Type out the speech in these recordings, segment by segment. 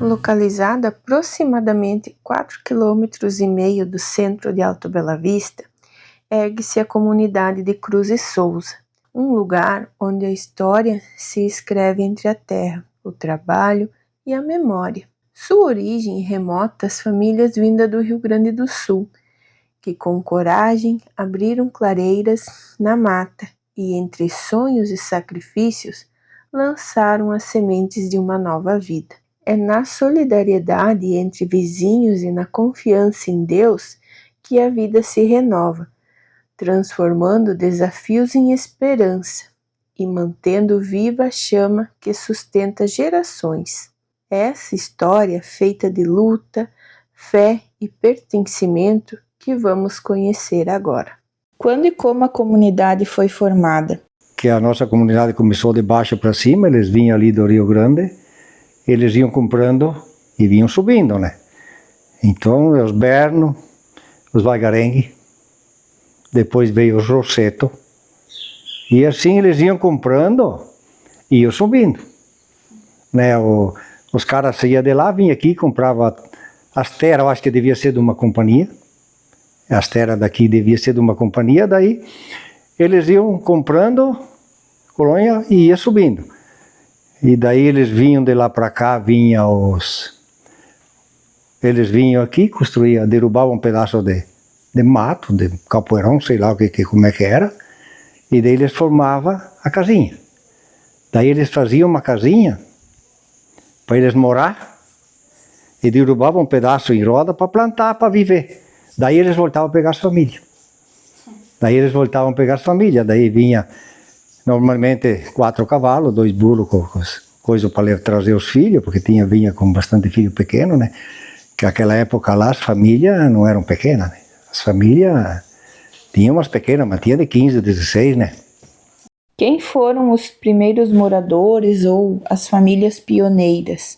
Localizada aproximadamente 4,5 km do centro de Alto Bela Vista, ergue-se a comunidade de Cruz e Souza, um lugar onde a história se escreve entre a terra, o trabalho e a memória. Sua origem remota às famílias vindas do Rio Grande do Sul, que com coragem abriram clareiras na mata e, entre sonhos e sacrifícios, lançaram as sementes de uma nova vida. É na solidariedade entre vizinhos e na confiança em Deus que a vida se renova, transformando desafios em esperança e mantendo viva a chama que sustenta gerações. Essa história feita de luta, fé e pertencimento que vamos conhecer agora. Quando e como a comunidade foi formada? Que a nossa comunidade começou de baixo para cima, eles vinham ali do Rio Grande, eles iam comprando e vinham subindo, né? Então, os Berno, os Vagarengue, depois veio os Rosseto, e assim eles iam comprando e iam subindo, né? Os caras saíam de lá, vinham aqui, compravam as terras, eu acho que devia ser de uma companhia, as terras daqui devia ser de uma companhia, daí eles iam comprando colônia e ia subindo. E daí eles vinham de lá para cá, eles vinham aqui, construíam, derrubavam um pedaço de mato, de capoeirão, sei lá como é que era, e daí eles formavam a casinha. Daí eles faziam uma casinha para eles morar e derrubavam um pedaço em roda para plantar, para viver. Daí eles voltavam a pegar as famílias. Daí vinha normalmente 4 cavalos, 2 burros, coisa para trazer os filhos, porque vinha com bastante filho pequeno, né? Que naquela época lá as famílias não eram pequenas, né? As famílias tinham umas pequenas, mas tinha de 15, 16, né? Quem foram os primeiros moradores ou as famílias pioneiras?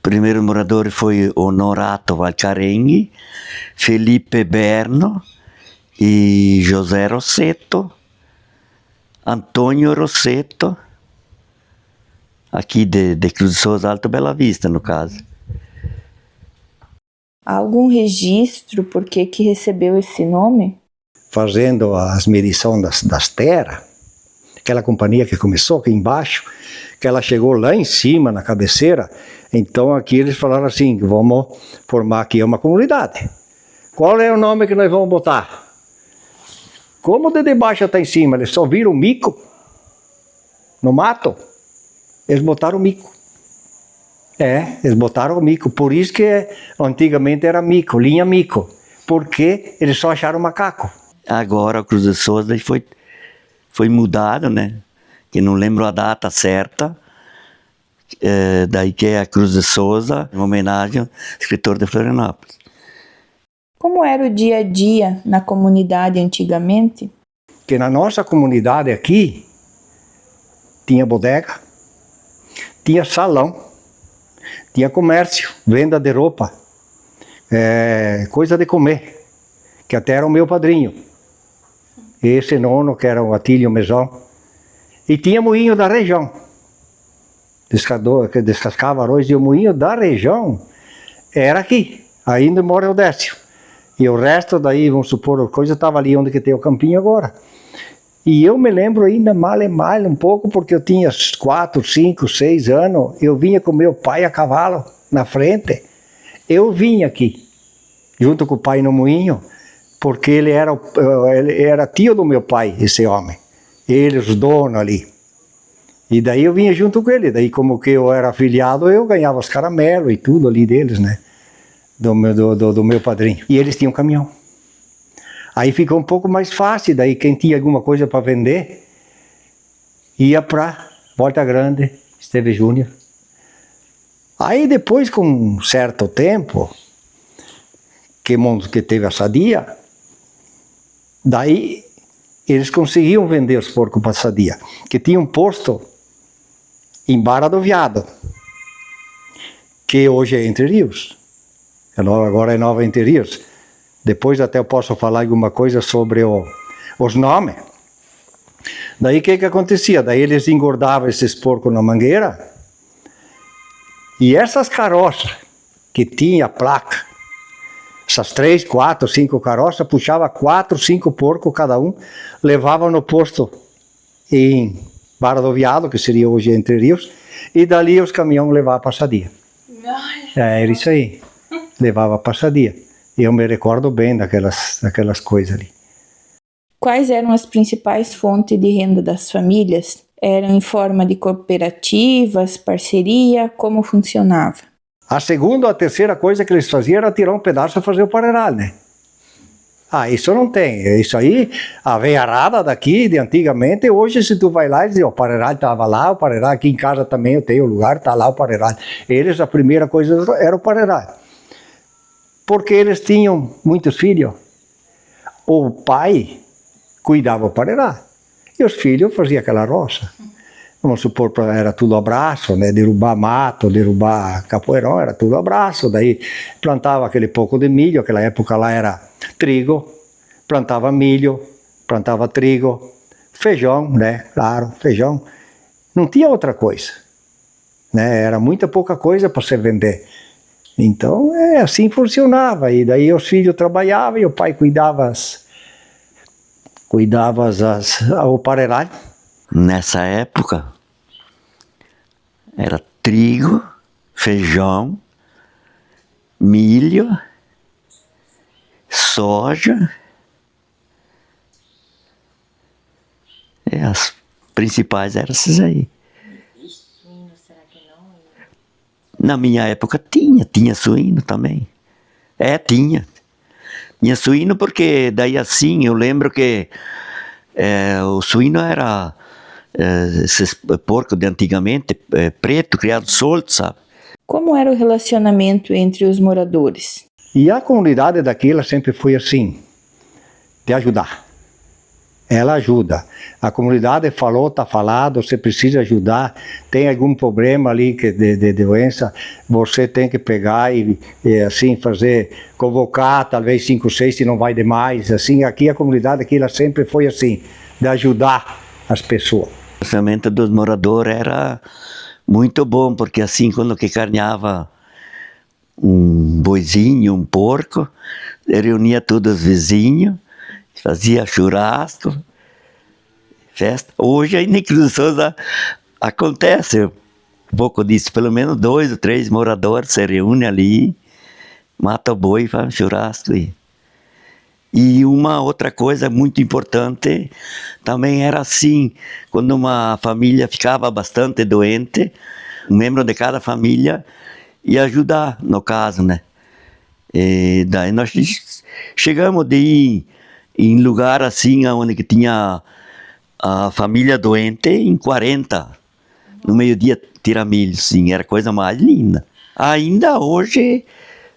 Primeiro morador foi Honorato Valcarengi, Felipe Berno e José Rosseto, Antônio Rosseto, aqui de Cruz de Souza, Alto Bela Vista, no caso. Há algum registro por que recebeu esse nome? Fazendo as medições das terras, aquela companhia que começou aqui embaixo, que ela chegou lá em cima, na cabeceira, então aqui eles falaram assim, vamos formar aqui uma comunidade. Qual é o nome que nós vamos botar? Como de baixo até em cima, eles só viram mico no mato, eles botaram mico. Eles botaram mico, por isso que antigamente era mico, linha mico, porque eles só acharam macaco. Agora a Cruz de Souza foi mudado, né? Que não lembro a data certa, daí que é a Cruz de Souza, em homenagem ao escritor de Florianópolis. Como era o dia a dia na comunidade antigamente? Que na nossa comunidade aqui, tinha bodega, tinha salão, tinha comércio, venda de roupa, coisa de comer, que até era o meu padrinho. Esse nono, que era o Atílio Mesão. E tinha moinho da região. Que descascava arroz, e o moinho da região era aqui, ainda mora o Décio. E o resto daí, vamos supor, a coisa estava ali onde que tem o campinho agora. E eu me lembro ainda mal um pouco, porque eu tinha 4, 5, 6 anos, eu vinha com meu pai a cavalo na frente. Eu vinha aqui, junto com o pai no moinho, porque ele era tio do meu pai, esse homem. Ele, os donos ali. E daí eu vinha junto com ele. Daí, como que eu era afiliado, eu ganhava os caramelos e tudo ali deles, né? Do meu padrinho. E eles tinham caminhão. Aí ficou um pouco mais fácil. Daí quem tinha alguma coisa para vender, ia para Volta Grande, Esteve Júnior. Aí depois, com um certo tempo, que teve a Sadia, daí eles conseguiam vender os porcos para a Sadia, que tinha um posto em Barra do Viado, que hoje é Entre Rios, agora é Nova Entre Rios. Depois até eu posso falar alguma coisa sobre os nomes. Daí o que acontecia? Daí eles engordavam esses porcos na mangueira E essas carroças que tinha placa, essas 3, 4, 5 carroças, puxava 4, 5 porcos cada um, levava no posto em Barra do Viado, que seria hoje Entre Rios, e dali os caminhões levavam para Sadia. Era isso aí, levava para Sadia. Eu me recordo bem daquelas coisas ali. Quais eram as principais fontes de renda das famílias? Eram em forma de cooperativas, parceria? Como funcionava? A segunda ou a terceira coisa que eles faziam era tirar um pedaço e fazer o pareral, né? Ah, isso não tem. Isso aí, a veiarada daqui, de antigamente, hoje se tu vai lá e diz, o pareral estava lá, o pareral aqui em casa também eu tenho lugar, está lá o pareral. Eles, a primeira coisa era o pareral. Porque eles tinham muitos filhos. O pai cuidava do pareral. E os filhos faziam aquela roça. Vamos supor, era tudo abraço, né? Derrubar mato, derrubar capoeirão, era tudo abraço. Daí plantava aquele pouco de milho, aquela época lá era trigo, plantava milho, plantava trigo, feijão, né? Claro, feijão. Não tinha outra coisa, né? Era muita pouca coisa para se vender. Então, assim funcionava. E daí os filhos trabalhavam e o pai cuidava o pareral. Nessa época, era trigo, feijão, milho, soja. E as principais eram essas aí. E suíno, será que não? Na minha época tinha suíno também. Tinha. Tinha suíno porque daí assim, eu lembro que o suíno era esses porcos de antigamente, preto, criado solto, sabe? Como era o relacionamento entre os moradores? E a comunidade daquela sempre foi assim, de ajudar. Ela ajuda. A comunidade falou, está falado, você precisa ajudar, tem algum problema ali de doença, você tem que pegar e assim fazer, convocar, talvez 5, 6, se não vai demais. Assim, aqui a comunidade aqui, ela sempre foi assim, de ajudar as pessoas. O relacionamento dos moradores era muito bom, porque assim, quando que carneava um boizinho, um porco, reunia todos os vizinhos, fazia churrasco, festa. Hoje ainda em Cruz de Souza acontece um pouco disso, pelo menos 2 ou 3 moradores se reúnem ali, mata o boi e faz um churrasco. E uma outra coisa muito importante também era assim, quando uma família ficava bastante doente, um membro de cada família ia ajudar, no caso, né? E daí nós chegamos de ir em lugar assim, onde que tinha a família doente, em 40, no meio-dia tirar milho, sim, era a coisa mais linda. Ainda hoje,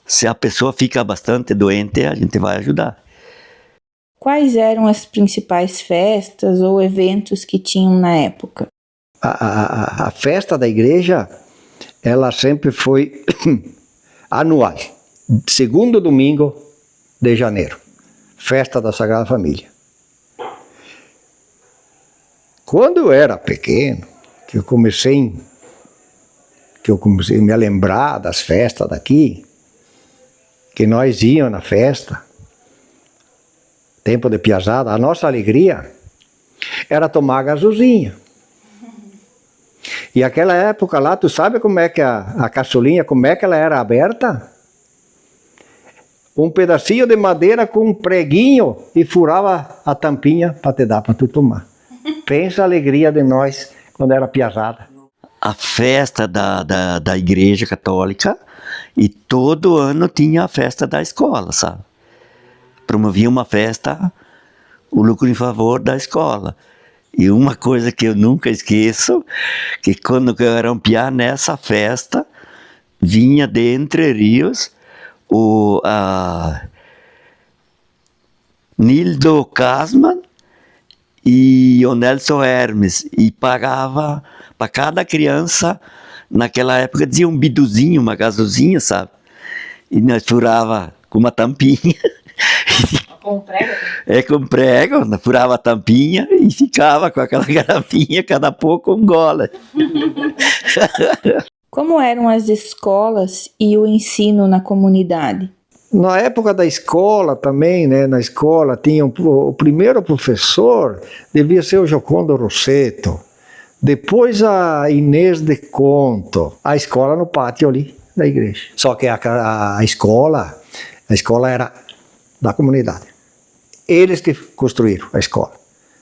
se a pessoa fica bastante doente, a gente vai ajudar. Quais eram as principais festas ou eventos que tinham na época? A festa da igreja, ela sempre foi anual, segundo domingo de janeiro, festa da Sagrada Família. Quando eu era pequeno, que eu comecei a me lembrar das festas daqui, que nós íamos na festa, tempo de piazada, a nossa alegria era tomar gasozinha. E aquela época lá, tu sabe como é que a caçulinha, como é que ela era aberta? Um pedacinho de madeira com um preguinho e furava a tampinha para te dar para tu tomar. Pensa a alegria de nós quando era piazada. A festa da igreja católica, e todo ano tinha a festa da escola, sabe? Promovia uma festa, o lucro em favor da escola. E uma coisa que eu nunca esqueço, que quando eu era um piá, nessa festa, vinha de Entre Rios Nildo Casman e o Nelson Hermes, e pagava para cada criança, naquela época dizia um biduzinho, uma gasozinha, sabe? E nós furava com uma tampinha. Com prego? Com prego, furava a tampinha e ficava com aquela garrafinha, cada pouco um gole. Como eram as escolas e o ensino na comunidade? Na época da escola também, né, na escola tinha o primeiro professor, devia ser o Giocondo Rossetto, depois a Inês de Conto, a escola no pátio ali da igreja. Só que a escola era da comunidade. Eles que construíram a escola,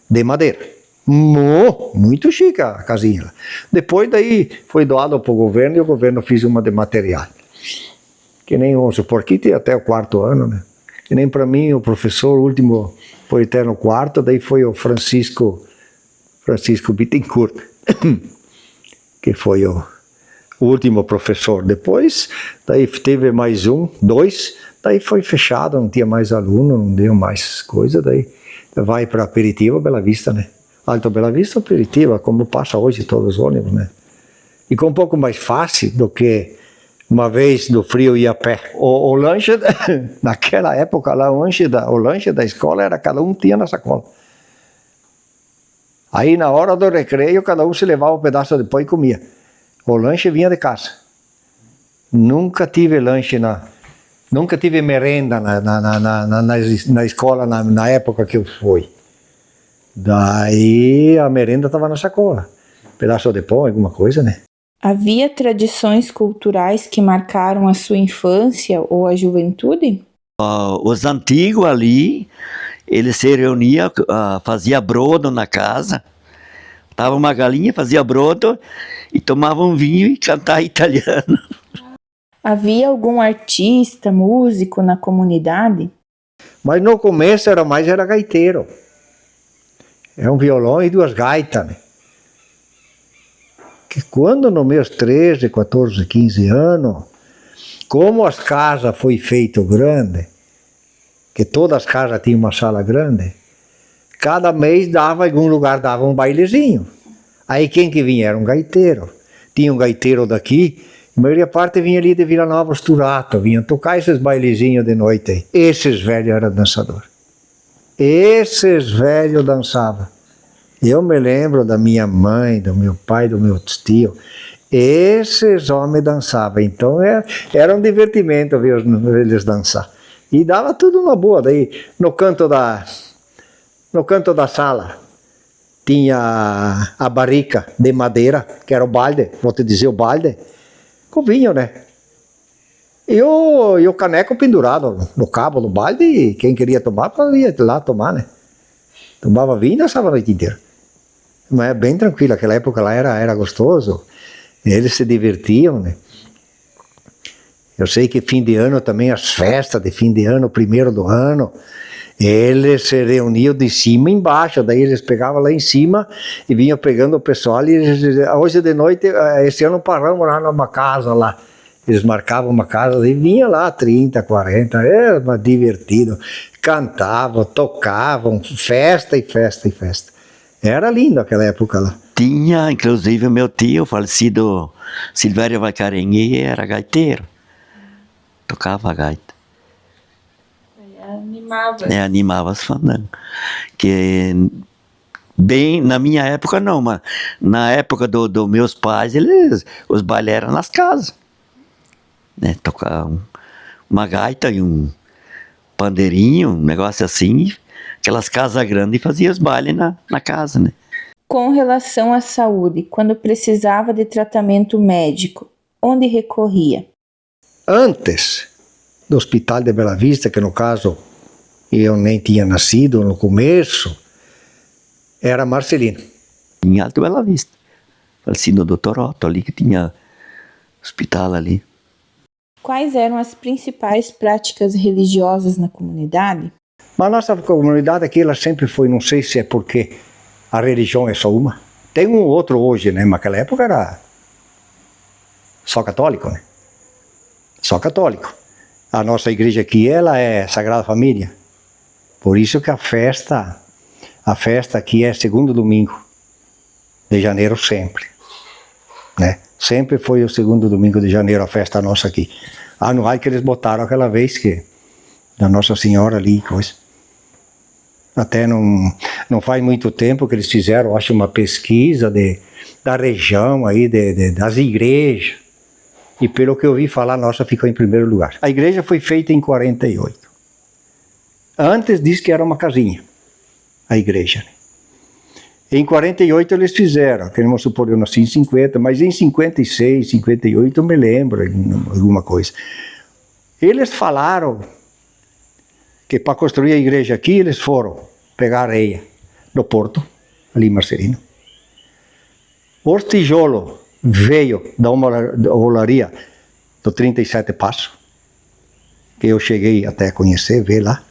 de madeira. Muito chique a casinha. Depois daí foi doado para o governo e o governo fez uma de material. Que nem, vamos supor, aqui tem até o 4º ano, né? Que nem para mim o professor, o último foi até no 4º, daí foi o Francisco Bittencourt, que foi o último professor. Depois, daí teve mais 2, daí foi fechado, não tinha mais aluno, não deu mais coisa, daí vai para Aperitiba, Bela Vista, né? Alto Bela Vista, Aperitiba, como passa hoje todos os ônibus, né? E com um pouco mais fácil do que uma vez do frio ia a pé. O lanche, naquela época lá, o lanche da escola era cada um tinha na sacola. Aí na hora do recreio, cada um se levava um pedaço de pão e comia. O lanche vinha de casa. Nunca tive nunca tive merenda na escola na época que eu fui. Daí a merenda estava na sacola. Pedaço de pão, alguma coisa, né? Havia tradições culturais que marcaram a sua infância ou a juventude? Os antigos ali, eles se reuniam, fazia brodo na casa. Tava uma galinha, fazia brodo e tomavam vinho e cantavam italiano. Havia algum artista, músico na comunidade? Mas no começo era gaiteiro. É um violão e 2 gaitas, né? Que quando nos meus 13, 14, 15 anos, como as casas foi feito grande, que todas as casas tinham uma sala grande, cada mês dava, em algum lugar dava um bailezinho. Aí quem que vinha? Era um gaiteiro. Tinha um gaiteiro daqui, a maioria parte vinha ali de Vila Nova Osturato, vinham tocar esses bailezinhos de noite aí. Esses velhos eram dançadores. Esses velhos dançavam. Eu me lembro da minha mãe, do meu pai, do meu tio. Esses homens dançavam. Então era um divertimento ver eles dançar. E dava tudo uma boa. Daí no canto da sala tinha a barrica de madeira, que era o balde, vou te dizer o balde, com vinho, né? E o caneco pendurado no cabo do balde, e quem queria tomar, ia lá tomar, né? Tomava vinho e dançava a noite inteira. Mas é bem tranquilo, aquela época lá era gostoso, eles se divertiam, né? Eu sei que fim de ano também, as festas de fim de ano, 1º do ano, eles se reuniam de cima e embaixo, daí eles pegavam lá em cima e vinham pegando o pessoal e eles diziam, hoje de noite, esse ano paramos lá numa casa lá. Eles marcavam uma casa e vinha lá 30, 40, era divertido, cantavam, tocavam, festa e festa e festa. Era lindo aquela época lá. Tinha, inclusive, meu tio, falecido Silvério Vacarengue, era gaiteiro. Tocava gaita. Animava as fandangos. Que bem, na minha época não, mas na época dos meus pais, os bailes eram nas casas. Né? Tocavam uma gaita e um pandeirinho, um negócio assim, aquelas casas grandes, e fazia os bailes na casa, né? Com relação à saúde, quando precisava de tratamento médico, onde recorria? Antes do Hospital de Bela Vista, que no caso eu nem tinha nascido no começo, era Marcelino. Em Alto Bela Vista, falecido Dr. Otto ali, que tinha hospital ali. Quais eram as principais práticas religiosas na comunidade? Mas a nossa comunidade aqui, ela sempre foi, não sei se é porque a religião é só uma. Tem um outro hoje, né? Mas naquela época era só católico, né? Só católico. A nossa igreja aqui, ela é Sagrada Família. Por isso que a festa aqui é 2º domingo de janeiro sempre, né? Sempre foi o 2º domingo de janeiro a festa nossa aqui. Anual que eles botaram aquela vez que da Nossa Senhora ali, coisa. Até não faz muito tempo que eles fizeram, acho, uma pesquisa da região aí, das igrejas. E pelo que eu ouvi falar, nossa ficou em primeiro lugar. A igreja foi feita em 48. Antes diz que era uma casinha, a igreja. Em 48 eles fizeram, queremos supor, eu nasci em 50, mas em 56, 58 eu me lembro alguma coisa. Eles falaram que para construir a igreja aqui, eles foram pegar areia do porto, ali em Marcelino. Os tijolos veio da olaria do 37 Passos, que eu cheguei até a conhecer, ver lá.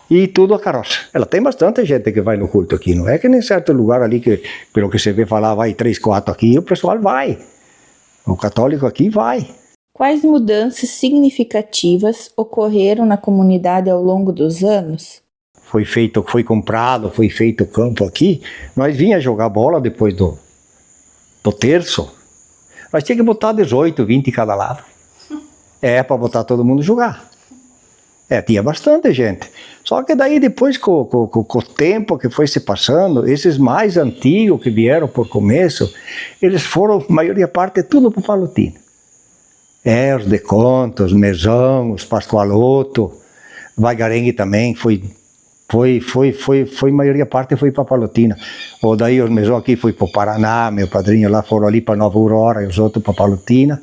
E tudo a carroça. Ela tem bastante gente que vai no culto aqui, não é que nem certo lugar ali que, pelo que você vê falar, vai 3, 4 aqui, o pessoal vai. O católico aqui vai. Quais mudanças significativas ocorreram na comunidade ao longo dos anos? Foi comprado, foi feito o campo aqui. Nós vinha jogar bola depois do terço. Nós tinha que botar 18, 20 em cada lado. Para botar todo mundo jogar. Tinha bastante gente. Só que daí depois, com o tempo que foi se passando, esses mais antigos que vieram por começo, eles foram, a maioria parte, tudo para o Palotino. Os de Conta, os Mesão, os Pascoaloto, Vaigarengue também, a maioria parte foi para Palotina. Ou daí os Mesão aqui foi para o Paraná, meu padrinho lá foram ali para Nova Aurora e os outros para Palotina.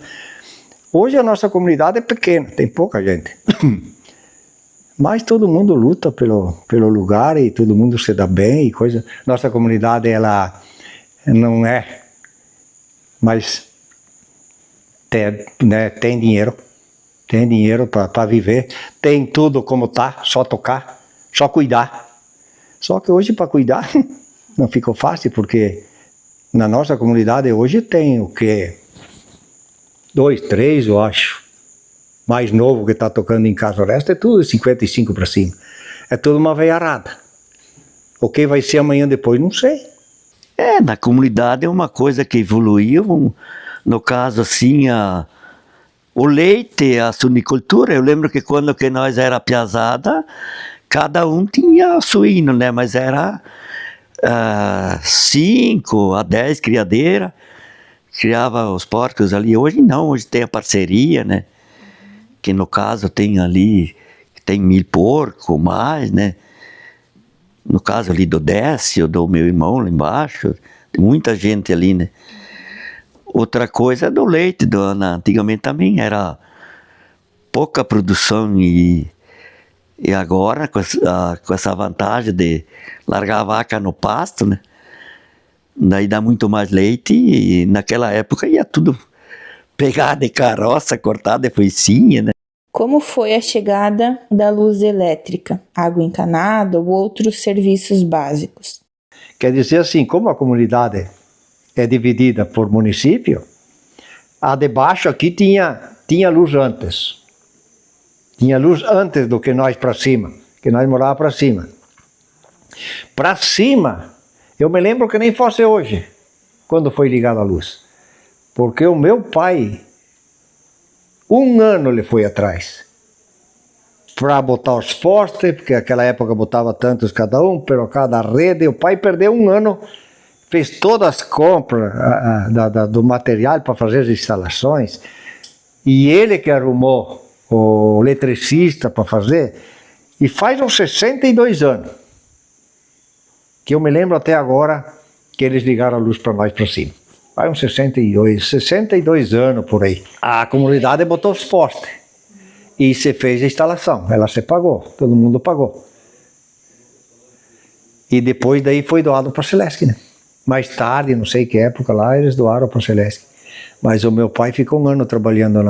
Hoje a nossa comunidade é pequena, tem pouca gente. Mas todo mundo luta pelo lugar e todo mundo se dá bem e coisa. Nossa comunidade, ela não é, mas tem dinheiro. Tem dinheiro para viver. Tem tudo como tá, só tocar, só cuidar. Só que hoje para cuidar não ficou fácil, porque na nossa comunidade hoje tem o quê? 2, 3, eu acho. Mais novo que está tocando em casa, o resto é tudo 55 para cima. É tudo uma veiarada. O que vai ser amanhã depois, não sei. Na comunidade é uma coisa que evoluiu. No caso, assim, o leite, a suinicultura. Eu lembro que quando que nós era piazada, cada um tinha suíno, né? Mas era 5 a 10 criadeiras. Criava os porcos ali. Hoje não, hoje tem a parceria, né? Que no caso tem ali, tem 1000 porcos, mais, né? No caso ali do Décio, do meu irmão lá embaixo, tem muita gente ali, né? Outra coisa é do leite, antigamente também era pouca produção e agora com essa vantagem de largar a vaca no pasto, né? Daí dá muito mais leite e naquela época ia tudo pegar de carroça, cortar de foicinha, né? Como foi a chegada da luz elétrica, água encanada ou outros serviços básicos? Quer dizer assim, como a comunidade é dividida por município, a de baixo aqui tinha luz antes. Tinha luz antes do que nós para cima, que nós morávamos para cima. Para cima, eu me lembro que nem fosse hoje, quando foi ligada a luz. Porque o meu pai, 1 ano ele foi atrás para botar os postes, porque naquela época botava tantos cada um, pelo cada rede. O pai perdeu 1 ano, fez todas as compras do material para fazer as instalações, e ele que arrumou o eletricista para fazer, e faz uns 62 anos, que eu me lembro até agora que eles ligaram a luz para mais para cima. Faz uns 62 anos por aí. A comunidade botou os postes e se fez a instalação. Ela se pagou, todo mundo pagou. E depois daí foi doado para a Celesc, né? Mais tarde, não sei que época lá, eles doaram para a Celesc. Mas o meu pai ficou 1 ano trabalhando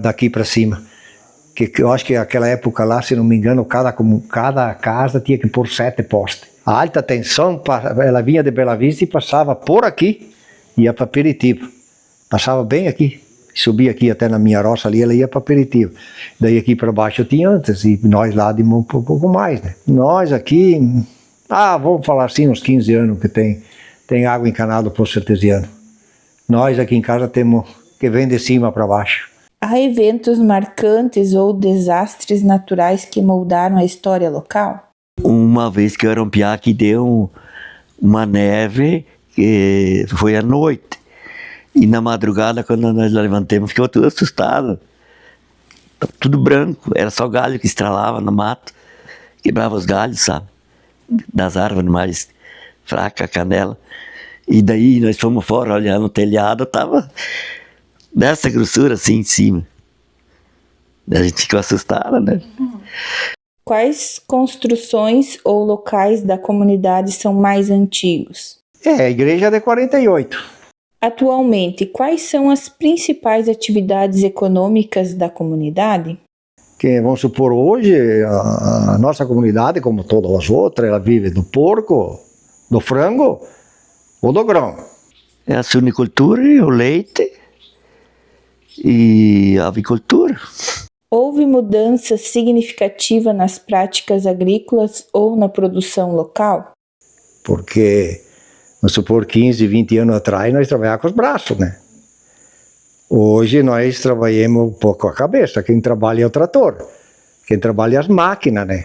daqui para cima. Que eu acho que naquela época lá, se não me engano, cada casa tinha que pôr 7 postes. A alta tensão, ela vinha de Bela Vista e passava por aqui, ia para Peritiba. Passava bem aqui, subia aqui até na minha roça ali, ela ia para Peritiba. Daí aqui para baixo tinha antes, e nós lá de um pouco mais, né? Nós aqui, vamos falar assim, uns 15 anos que tem água encanada por artesiano. Nós aqui em casa temos que vem de cima para baixo. Há eventos marcantes ou desastres naturais que moldaram a história local? Uma vez que eu era um piá que deu uma neve, que foi à noite. E na madrugada, quando nós levantamos, ficou tudo assustado. Tudo branco, era só galho que estralava no mato. Quebrava os galhos, sabe? Das árvores mais fracas, a canela. E daí nós fomos fora olhando o telhado, tava dessa grossura assim em cima. A gente ficou assustada, né? Quais construções ou locais da comunidade são mais antigos? A igreja é de 48. Atualmente, quais são as principais atividades econômicas da comunidade? Que, vamos supor, hoje a nossa comunidade, como todas as outras, ela vive do porco, do frango ou do grão. É a suinicultura, o leite e a avicultura. Houve mudança significativa nas práticas agrícolas ou na produção local? Porque, vamos supor, 15, 20 anos atrás, nós trabalhávamos com os braços, né? Hoje nós trabalhamos um pouco a cabeça. Quem trabalha é o trator, quem trabalha é as máquinas, né?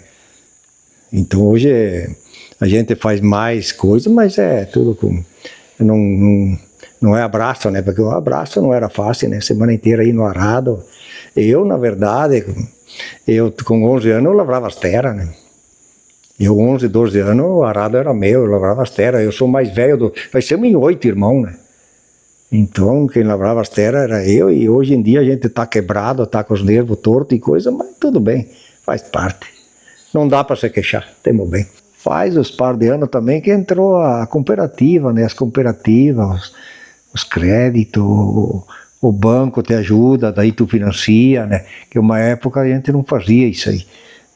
Então hoje a gente faz mais coisas, mas é tudo com... Não é abraço, né? Porque o abraço não era fácil, né? Semana inteira aí no arado. Eu, na verdade, com 11 anos eu lavrava as terras, né? Eu, 11, 12 anos, o arado era meu, eu lavrava as terras. Eu sou mais velho, nós somos em 8 irmãos, né? Então, quem lavrava as terras era eu, e hoje em dia a gente tá quebrado, tá com os nervos tortos e coisa, mas tudo bem, faz parte. Não dá para se queixar, temos bem. Faz uns par de anos também que entrou a cooperativa, né? As cooperativas, os créditos, o banco te ajuda, daí tu financia, né? Que uma época a gente não fazia isso aí.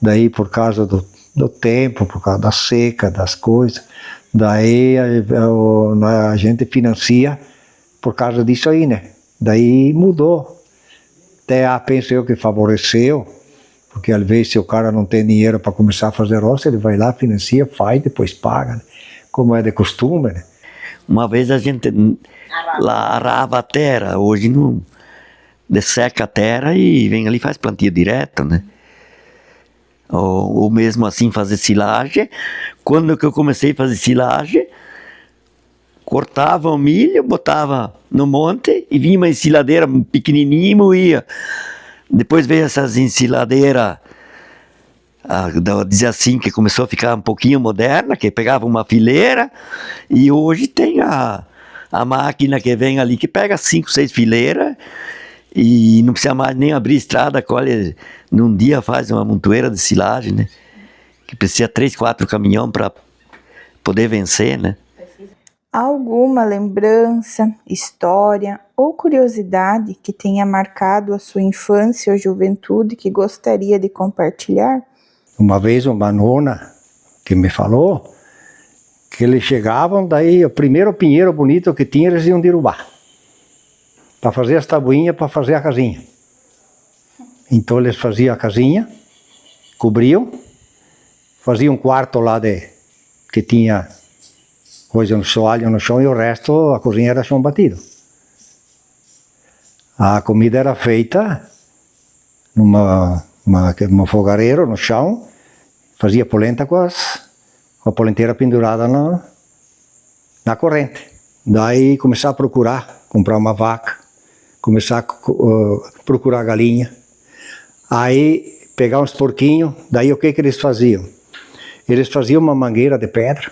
Daí por causa do tempo, por causa da seca, das coisas, daí a gente financia por causa disso aí, né? Daí mudou. Até penso eu que favoreceu, porque às vezes se o cara não tem dinheiro para começar a fazer roça, ele vai lá, financia, faz, depois paga, né? Como é de costume, né? Uma vez a gente lá arava a terra, hoje não desseca a terra e vem ali e faz plantio direto, né? Ou mesmo assim fazer silagem. Quando que eu comecei a fazer silagem, cortava o milho, botava no monte e vinha uma ensiladeira pequenininha e moía. Depois veio essas ensiladeiras, dizer assim, que começou a ficar um pouquinho moderna, que pegava uma fileira, e hoje tem a máquina que vem ali, que pega 5, 6 fileiras, e não precisa mais nem abrir estrada, colhe, num dia faz uma montoeira de silagem, né? Que precisa 3, 4 caminhões para poder vencer, né? Alguma lembrança, história ou curiosidade que tenha marcado a sua infância ou juventude que gostaria de compartilhar? Uma vez uma nona que me falou que eles chegavam, daí o primeiro pinheiro bonito que tinha eles iam derrubar para fazer as tabuinhas, para fazer a casinha. Então eles faziam a casinha, cobriam, faziam um quarto lá que tinha coisa no soalho no chão, e o resto, a cozinha era chão batido. A comida era feita numa fogareiro no chão, fazia polenta com a polenteira pendurada na corrente. Daí começar a procurar, comprar uma vaca, começar a procurar galinha. Aí pegar uns porquinhos, daí o que eles faziam? Eles faziam uma mangueira de pedra,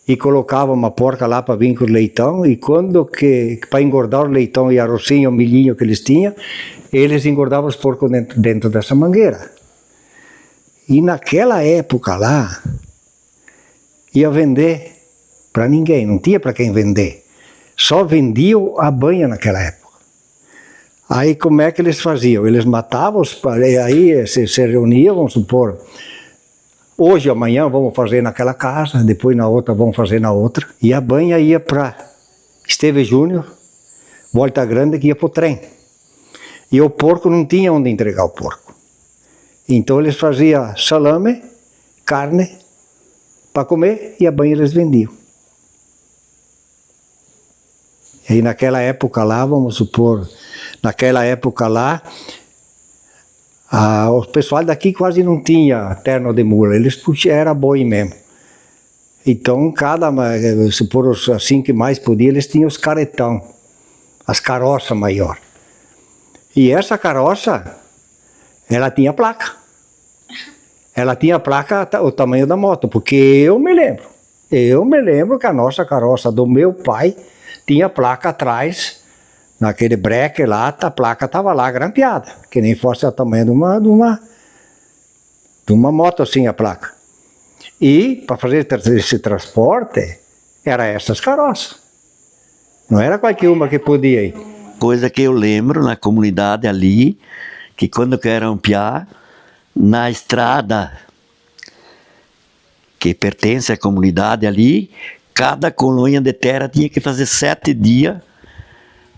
e colocava uma porca lá para vir com o leitão, e quando para engordar o leitão e a rocinha, o milhinho que eles tinham, eles engordavam os porcos dentro dessa mangueira. E naquela época lá, ia vender para ninguém, não tinha para quem vender. Só vendiam a banha naquela época. Aí como é que eles faziam? Eles matavam, aí se reuniam, vamos supor, hoje, amanhã, vamos fazer naquela casa, depois na outra, vamos fazer na outra. E a banha ia para Esteve Júnior, Volta Grande, que ia para o trem. E o porco não tinha onde entregar o porco. Então eles faziam salame, carne, para comer, e a banha eles vendiam. E naquela época lá, vamos supor, o pessoal daqui quase não tinha terno de mula, eles puxavam, era boi mesmo. Então, supor assim que mais podia, eles tinham os caretão, as carroças maior. E essa carroça, ela tinha placa. Ela tinha placa, o tamanho da moto, porque eu me lembro que a nossa carroça do meu pai tinha placa atrás, naquele breque lá, a placa estava lá grampeada, que nem fosse o tamanho de uma moto assim a placa. E para fazer esse transporte, era essas carroças. Não era qualquer uma que podia ir. Coisa que eu lembro na comunidade ali, que quando eu era um piá, na estrada que pertence à comunidade ali, cada colônia de terra tinha que fazer 7 dias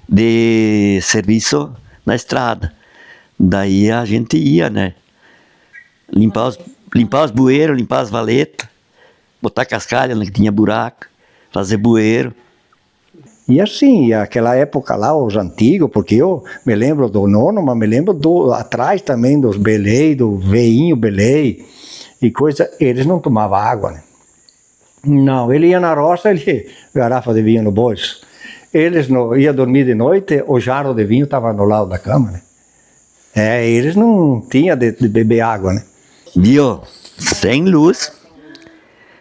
de serviço na estrada. Daí a gente ia, né? Limpar os bueiros, limpar as valetas, botar cascalho onde tinha buraco, fazer bueiro. E assim, aquela época lá, os antigos, porque eu me lembro do nono, mas me lembro atrás também dos belém, do veinho belém e coisa, eles não tomavam água, né? Não, ele ia na roça, ele garrafa de vinho no bolso. Eles iam dormir de noite, o jarro de vinho estava no lado da cama, né? Eles não tinham de beber água, né? Viu? Sem luz,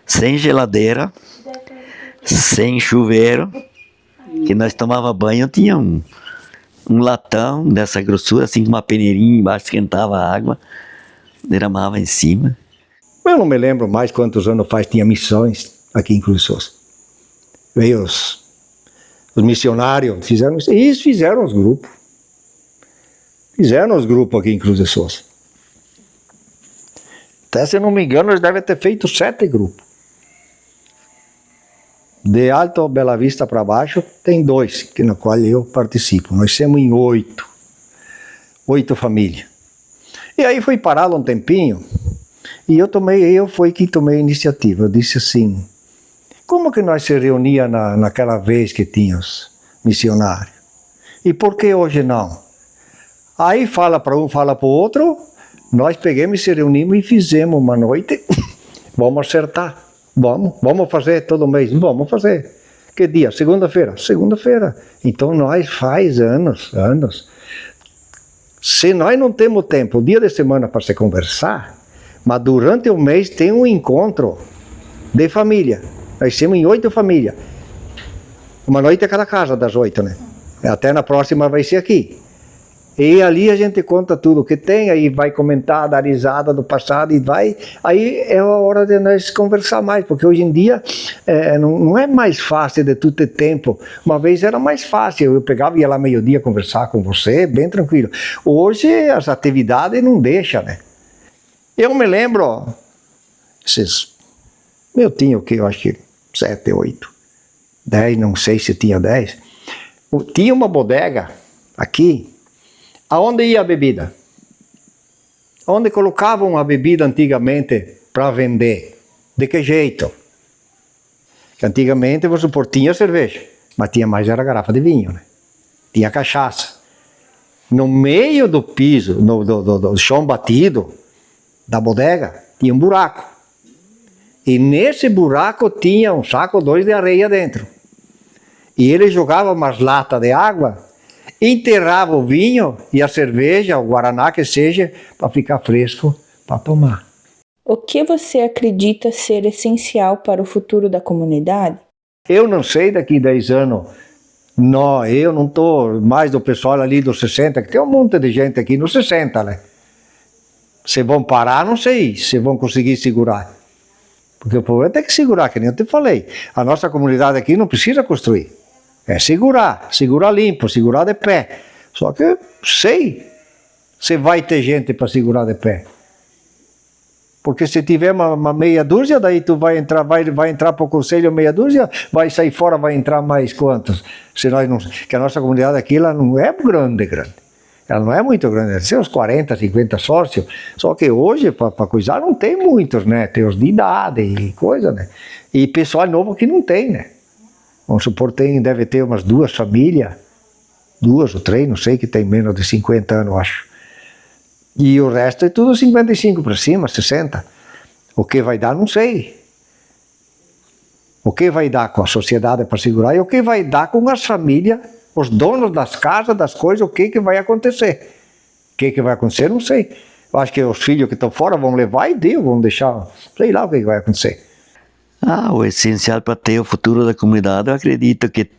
sem geladeira, sem chuveiro, que nós tomava banho, tinha um latão dessa grossura, assim, com uma peneirinha embaixo, esquentava a água, derramava em cima. Eu não me lembro mais quantos anos faz, tinha missões aqui em Cruz de Souza. Veio os missionários, fizeram os grupos. Fizeram os grupos aqui em Cruz de Souza. Até se não me engano, eles devem ter feito 7 grupos. De Alto Bela Vista para baixo, tem 2, no qual eu participo. Nós somos em 8 famílias. E aí fui parado um tempinho, e eu fui que tomei a iniciativa. Eu disse assim, como que nós se reunia naquela vez que tinha os missionários? E por que hoje não? Aí fala para um, fala para o outro, nós pegamos e se reunimos e fizemos uma noite, vamos acertar. Vamos fazer todo mês, vamos fazer. Que dia? Segunda-feira. Segunda-feira. Então nós faz anos. Se nós não temos tempo, o dia de semana para se conversar, mas durante o mês tem um encontro de família. Nós temos em 8 famílias. Uma noite a cada casa das 8, né? Até na próxima vai ser aqui. E ali a gente conta tudo que tem, aí vai comentar, dar risada do passado e vai. Aí é a hora de nós conversar mais, porque hoje em dia não é mais fácil de tu ter tempo. Uma vez era mais fácil, eu pegava e ia lá meio-dia conversar com você, bem tranquilo. Hoje as atividades não deixam, né? Eu me lembro, eu tinha o que? Eu acho que 7, 8, 10, não sei se tinha 10. Tinha uma bodega aqui. Aonde ia a bebida? Onde colocavam a bebida antigamente para vender? De que jeito? Que antigamente, vamos supor, tinha cerveja, mas tinha mais era garrafa de vinho, né? Tinha cachaça. No meio do piso, do chão batido da bodega, tinha um buraco. E nesse buraco tinha um saco ou 2 de areia dentro. E ele jogava umas latas de água, enterrava o vinho e a cerveja, o guaraná que seja, para ficar fresco para tomar. O que você acredita ser essencial para o futuro da comunidade? Eu não sei daqui 10 anos, não, eu não estou mais do pessoal ali dos 60, que tem um monte de gente aqui nos 60, né? Se vão parar, não sei se vão conseguir segurar. Porque o problema é que segurar, que nem eu te falei. A nossa comunidade aqui não precisa construir. É segurar limpo, segurar de pé. Só que sei se vai ter gente para segurar de pé. Porque se tiver uma meia dúzia, daí tu vai entrar para o conselho meia dúzia, vai sair fora, vai entrar mais quantos? Se nós não, que a nossa comunidade aqui ela não é grande. Ela não é muito grande, deve ser uns 40, 50 sócios. Só que hoje, para coisar, não tem muitos, né? Tem os de idade e coisa, né? E pessoal novo que não tem, né? Vamos supor, deve ter umas 2 famílias, 2 ou 3, não sei, que tem menos de 50 anos, acho. E o resto é tudo 55 para cima, 60. O que vai dar, não sei. O que vai dar com a sociedade para segurar e o que vai dar com as famílias, os donos das casas, das coisas, o que vai acontecer. O que vai acontecer, não sei. Eu acho que os filhos que estão fora vão levar e vão deixar, sei lá o que vai acontecer. O essencial para ter o futuro da comunidade, eu acredito que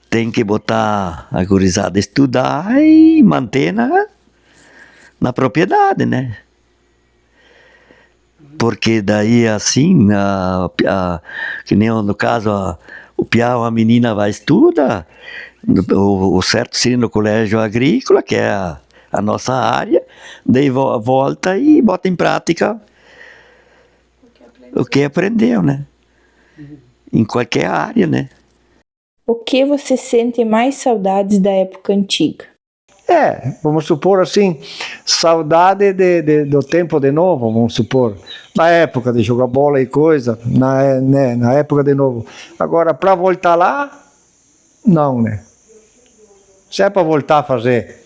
tem que botar a gurizada a estudar e manter na propriedade, né? Porque daí assim, que nem no caso, o piá ou a menina vai estudar, o certo seria no colégio agrícola, que é a nossa área, daí volta e bota em prática o que aprendeu, né? Em qualquer área, né? O que você sente mais saudades da época antiga? Vamos supor assim, saudade do tempo de novo, vamos supor, na época de jogar bola e coisa, na época de novo. Agora, para voltar lá, não, né? Se é para voltar a fazer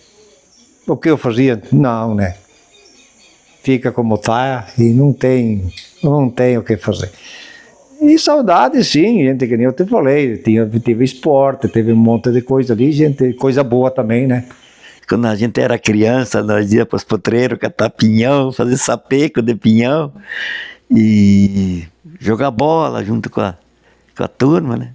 o que eu fazia, não, né? Fica como está e não tem o que fazer. E saudade, sim, gente, que nem eu te falei, tive esporte, teve um monte de coisa ali, gente, coisa boa também, né? Quando a gente era criança, nós íamos para os potreiros catar pinhão, fazer sapeco de pinhão e jogar bola junto com a turma, né?